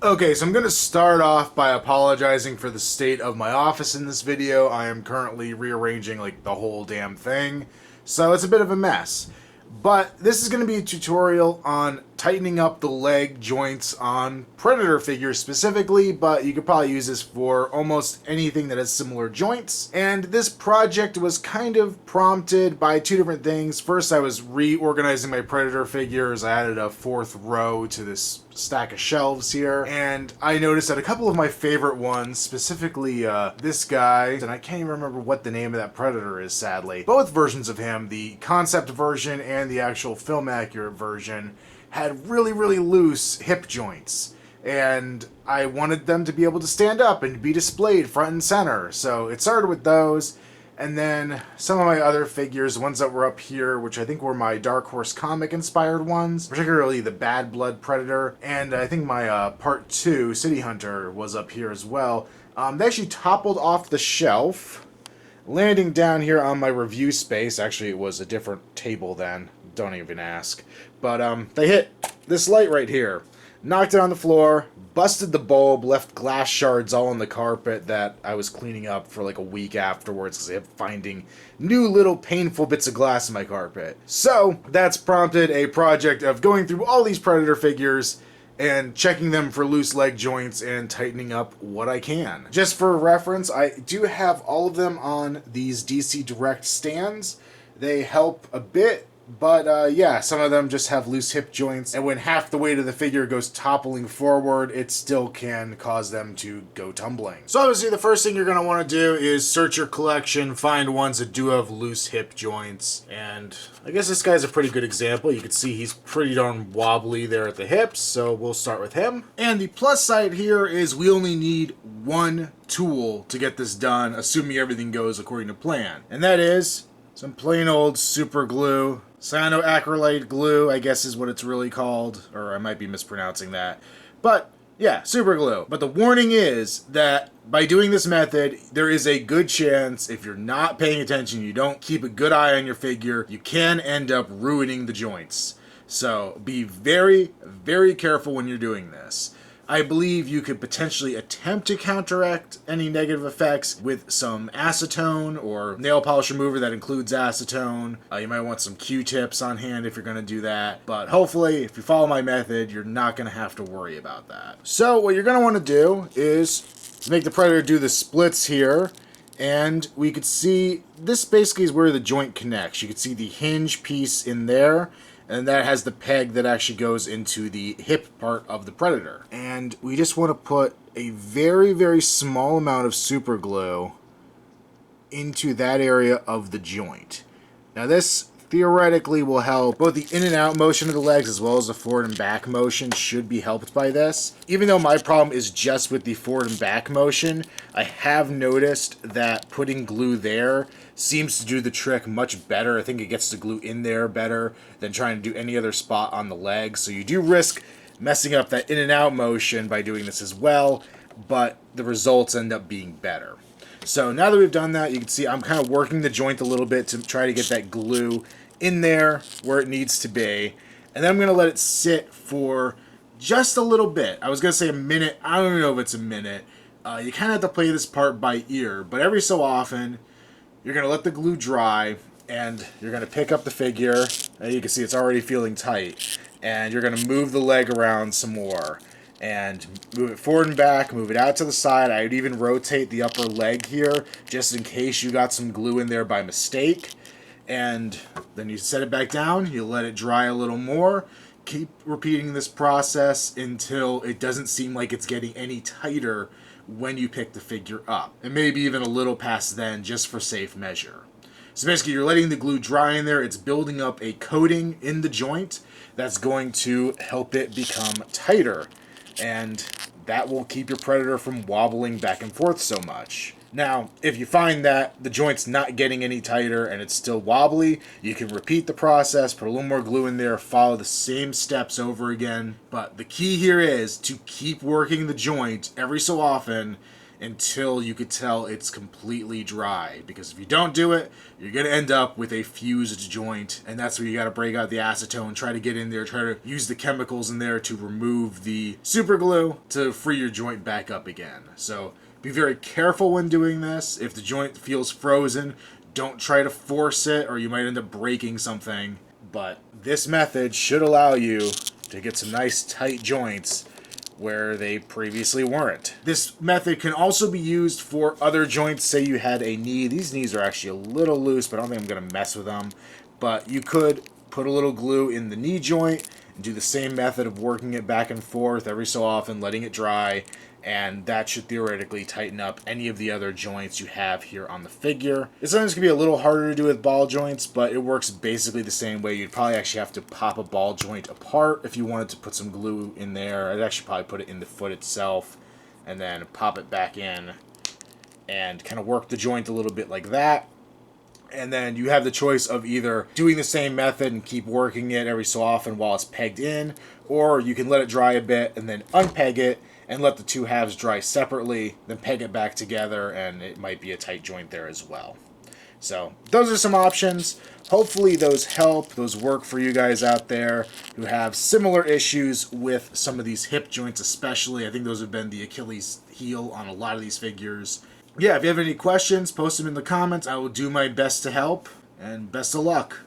Okay, so I'm going to start off by apologizing for the state of my office in this video. I am currently rearranging like the whole damn thing, so it's a bit of a mess. But this is going to be a tutorial on tightening up the leg joints on Predator figures specifically, but you could probably use this for almost anything that has similar joints. And this project was kind of prompted by two different things. First, I was reorganizing my Predator figures. I added a fourth row to this stack of shelves here, and I noticed that a couple of my favorite ones, specifically this guy, and I can't even remember what the name of that Predator is, sadly. Both versions of him, the concept version and the actual film accurate version, had really, really loose hip joints, and I wanted them to be able to stand up and be displayed front and center. So it started with those, and then some of my other figures, ones that were up here, which I think were my Dark Horse comic inspired ones, particularly the Bad Blood Predator, and I think my Part 2 City Hunter was up here as well. They actually toppled off the shelf, landing down here on my review space. Actually, it was a different table then, don't even ask. But they hit this light right here, knocked it on the floor, busted the bulb, left glass shards all on the carpet that I was cleaning up for like a week afterwards because I kept finding new little painful bits of glass in my carpet. So that's prompted a project of going through all these Predator figures and checking them for loose leg joints and tightening up what I can. Just for reference, I do have all of them on these DC Direct stands. They help a bit. But yeah, some of them just have loose hip joints, and when half the weight of the figure goes toppling forward, it still can cause them to go tumbling. So obviously the first thing you're going to want to do is search your collection, find ones that do have loose hip joints, and I guess this guy's a pretty good example. You can see he's pretty darn wobbly there at the hips, so we'll start with him. And the plus side here is we only need one tool to get this done, assuming everything goes according to plan, and that is some plain old super glue. Cyanoacrylate glue, I guess is what it's really called, or I might be mispronouncing that. But yeah, super glue. But the warning is that by doing this method, there is a good chance, if you're not paying attention, you don't keep a good eye on your figure, you can end up ruining the joints. So be very, very careful when you're doing this. I believe you could potentially attempt to counteract any negative effects with some acetone or nail polish remover that includes acetone. You might want some Q-tips on hand if you're going to do that. But hopefully, if you follow my method, you're not going to have to worry about that. So what you're going to want to do is make the Predator do the splits here. And we could see, this basically is where the joint connects. You can see the hinge piece in there, and that has the peg that actually goes into the hip part of the Predator. And we just want to put a very, very small amount of super glue into that area of the joint. Now this theoretically will help both the in and out motion of the legs as well as the forward and back motion should be helped by this. Even though my problem is just with the forward and back motion, I have noticed that putting glue there seems to do the trick much better. I think it gets the glue in there better than trying to do any other spot on the legs. So you do risk messing up that in and out motion by doing this as well, but the results end up being better. So now that we've done that, you can see I'm kind of working the joint a little bit to try to get that glue in there where it needs to be. And then I'm going to let it sit for just a little bit. I was going to say a minute. I don't even know if it's a minute. You kind of have to play this part by ear, but every so often you're going to let the glue dry and you're going to pick up the figure. And you can see it's already feeling tight. And you're going to move the leg around some more. And move it forward and back, move it out to the side. I would even rotate the upper leg here, just in case you got some glue in there by mistake. And then you set it back down, you let it dry a little more. Keep repeating this process until it doesn't seem like it's getting any tighter when you pick the figure up. And maybe even a little past then, just for safe measure. So basically you're letting the glue dry in there, it's building up a coating in the joint that's going to help it become tighter. And that will keep your Predator from wobbling back and forth so much. Now, if you find that the joint's not getting any tighter and it's still wobbly, you can repeat the process, put a little more glue in there, follow the same steps over again. But the key here is to keep working the joint every so often until you could tell it's completely dry. Because if you don't do it, you're going to end up with a fused joint, and that's where you got to break out the acetone, try to get in there, try to use the chemicals in there to remove the super glue to free your joint back up again. So be very careful when doing this. If the joint feels frozen, don't try to force it, or you might end up breaking something. But this method should allow you to get some nice tight joints where they previously weren't. This method can also be used for other joints. Say you had a knee. These knees are actually a little loose, but I don't think I'm going to mess with them. But you could put a little glue in the knee joint and do the same method of working it back and forth every so often, letting it dry, and that should theoretically tighten up any of the other joints you have here on the figure. It's sometimes going to be a little harder to do with ball joints, but it works basically the same way. You'd probably actually have to pop a ball joint apart if you wanted to put some glue in there. I'd actually probably put it in the foot itself and then pop it back in and kind of work the joint a little bit like that. And then you have the choice of either doing the same method and keep working it every so often while it's pegged in, or you can let it dry a bit and then unpeg it and let the two halves dry separately, then peg it back together, and it might be a tight joint there as well. So those are some options. Hopefully those help, those work for you guys out there who have similar issues with some of these hip joints especially. I think those have been the Achilles heel on a lot of these figures. Yeah, if you have any questions, post them in the comments. I will do my best to help, and best of luck.